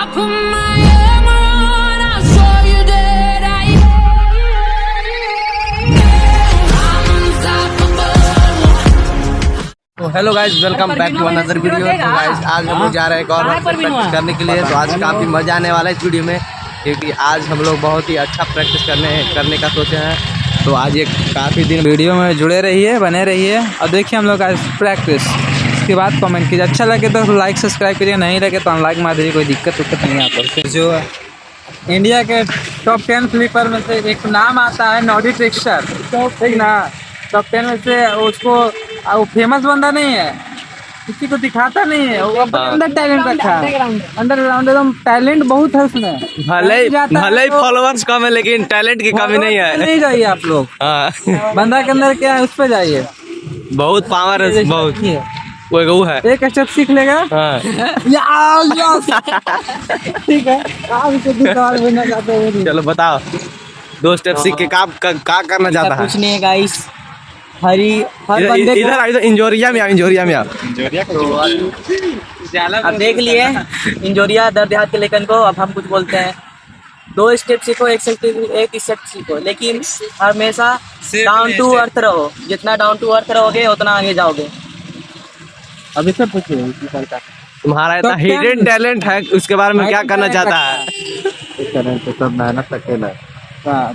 put my armor on, I'll show you that I am unstoppable. तो hello guys, welcome back to another video. तो guys आज हम लोग जा रहे हैं एक और प्रैक्टिस करने के लिए। तो आज काफ़ी मज़ा आने वाला है इस वीडियो में, क्योंकि आज हम लोग बहुत ही अच्छा प्रैक्टिस करने का सोचे हैं। तो आज एक काफ़ी दिन वीडियो में जुड़े रहिए, बने रहिए और देखिए हम लोग आज प्रैक्टिस। उसके बाद कमेंट कीजिए, अच्छा लगे तो लाइक सब्सक्राइब करिए, नहीं लगे तो अनलाइक मार दीजिए, कोई दिक्कत नहीं है आप लोग। जो इंडिया के टॉप 10 फ्लिपर में से एक नाम आता है नॉडी ट्रिक्सर, ठीक ना। टॉप 10 में से उसको वो फेमस बंदा नहीं है, किसी को दिखाता नहीं है, वो अपने अंदर टैलेंट रखा है, अंडरग्राउंड एकदम टैलेंट बहुत है उसमें। भले ही फॉलोअर्स कम है, लेकिन टैलेंट की कमी नहीं है। नहीं जाइए आप लोग, बंदा के अंदर क्या है उस पे जाइए, बहुत पावर है, बहुत वो है। एक स्टेप सीख लेगा। ठीक है, चलो बताओ, 2 स्टेप सीख के क्या करना चाहता है? कुछ नहीं है गाइस, हर बंदे इधर इंजोरिया में अब देख लिए इंजोरिया दर्द हाथ के लेकिन को अब हम कुछ बोलते हैं। 2 स्टेप सीखो, एक स्टेप सीखो, लेकिन हमेशा डाउन टू अर्थ रहो। जितना डाउन टू अर्थ रहोगे उतना आगे जाओगे। अभी सब पूछिए तुम्हारा इतना हिडन टैलेंट है, उसके बारे में क्या करना चाहता है? टैलेंट तो सब मेहनत अकेला है।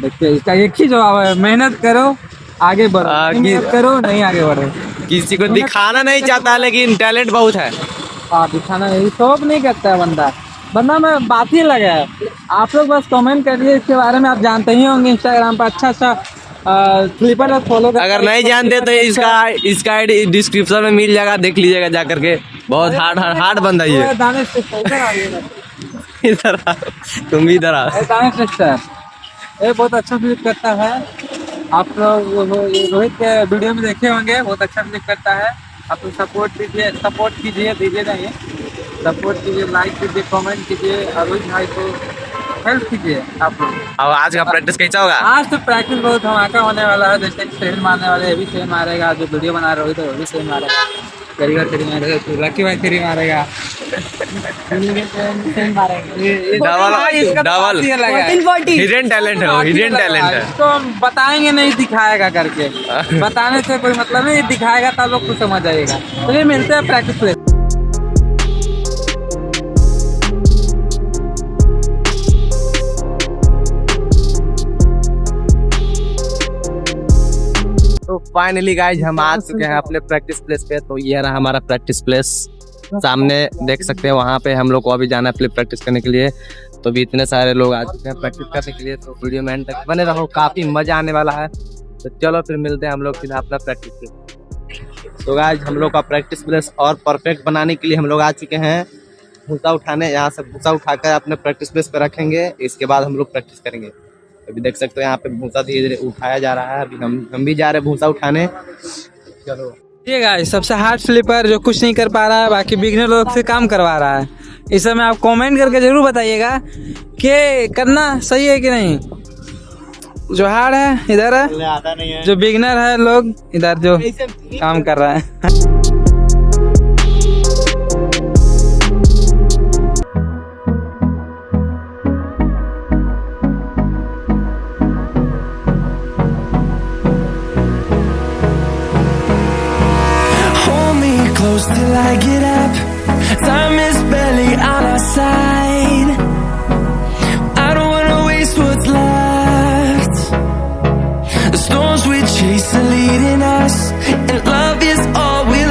देखिए इसका एक ही जवाब है, मेहनत करो आगे बढ़ो, मेहनत करो नहीं आगे बढ़ो। किसी को दिखाना नहीं चाहता, लेकिन टैलेंट बहुत है। दिखाना नहीं, शौक नहीं करता है बंदा में बात ही लगा है। आप लोग बस कमेंट करिए इसके बारे में, आप जानते ही होंगे इंस्टाग्राम पर अच्छा फ्लिपर फॉलो कर। अगर नहीं जानते तो इसका आईडी डिस्क्रिप्शन में मिल जाएगा, देख लीजिएगा जा करके। बहुत हार्ड बंदा ये। इधर तुम भी इधर आओ। ये बहुत अच्छा फ्लिप करता है, आप लोग रोहित के वीडियो में देखे होंगे, बहुत अच्छा फ्लिप करता है। आप लोग सपोर्ट कीजिए दीजिए नहीं, सपोर्ट कीजिए, लाइक कीजिए, कमेंट कीजिए और रोहित भाई को हेल्प कीजिए आप लोग। अब आज का प्रैक्टिस कैसा होगा? आज तो प्रैक्टिस बहुत धमाका होने वाला है। जैसे सेल मारने वाले भी सेल मारेगा, जो वीडियो बना रहे हो तो वो भी सेल मारेगा, करीगा मारेगा, लकी भाई तेरी मारेगा, डबल हिडन टैलेंट है, हिडन टैलेंट है। इसको हम बताएंगे नहीं, दिखाएगा करके। बताने से कोई मतलब नहीं, दिखाएगा तब लोग कुछ समझ आएगा। तो ये मिलते हैं प्रैक्टिस प्लेस। तो फाइनली गाइज हम आ चुके हैं अपने प्रैक्टिस प्लेस पे। तो ये रहा हमारा प्रैक्टिस प्लेस, सामने देख सकते हैं। वहाँ पे हम लोग को अभी जाना है फ्लिप प्रैक्टिस करने के लिए। तो भी इतने सारे लोग आ चुके हैं प्रैक्टिस करने के लिए। तो वीडियो में एंड तक बने रहो, काफ़ी मज़ा आने वाला है। तो चलो फिर मिलते हैं हम लोग सीधा अपना प्रैक्टिस प्लेस। तो गाइज हम लोग का प्रैक्टिस प्लेस और परफेक्ट बनाने के लिए हम लोग आ चुके हैं भूसा उठाने। यहाँ से भूसा उठाकर अपने प्रैक्टिस प्लेस पे रखेंगे, इसके बाद हम लोग प्रैक्टिस करेंगे। अभी देख सकते हो यहाँ पे भूसा धीरे धीरे उठाया जा रहा है। अभी हम भी जा रहे हैं भूसा उठाने। चलो ये गाइस सबसे हार्ड फ्लिपर जो कुछ नहीं कर पा रहा है, बाकी बिगनर लोग से काम करवा रहा है। इस समय आप कमेंट करके जरूर बताइएगा कि करना सही है कि नहीं। जो हार्ड है इधर है, जो बिगनर है लोग इधर जो काम कर रहा है। Till I get up, time is barely on our side. I don't wanna waste what's left. The storms we chase are leading us, and love is all we'll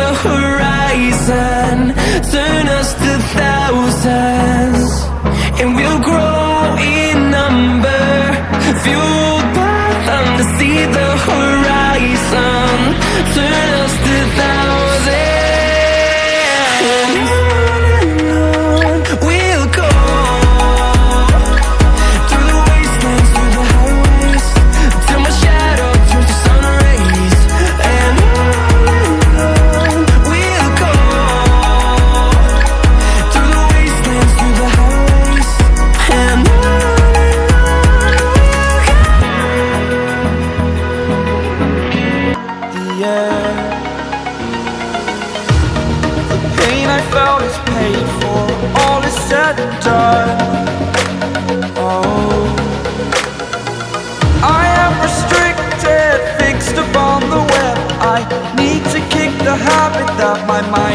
the horizon, turn us to thousands, and we'll grow in number, fueled by them to see the horizon, turn us to thousands. And on we'll go, through the wastelands, through the highways, till my shadow turns to sun rays. And on we'll go, through the wastelands, through the highways. And the air, the pain I felt is paid for, all is said and done. Oh, I am restricted, fixed upon the web. I need to kick the habit that my mind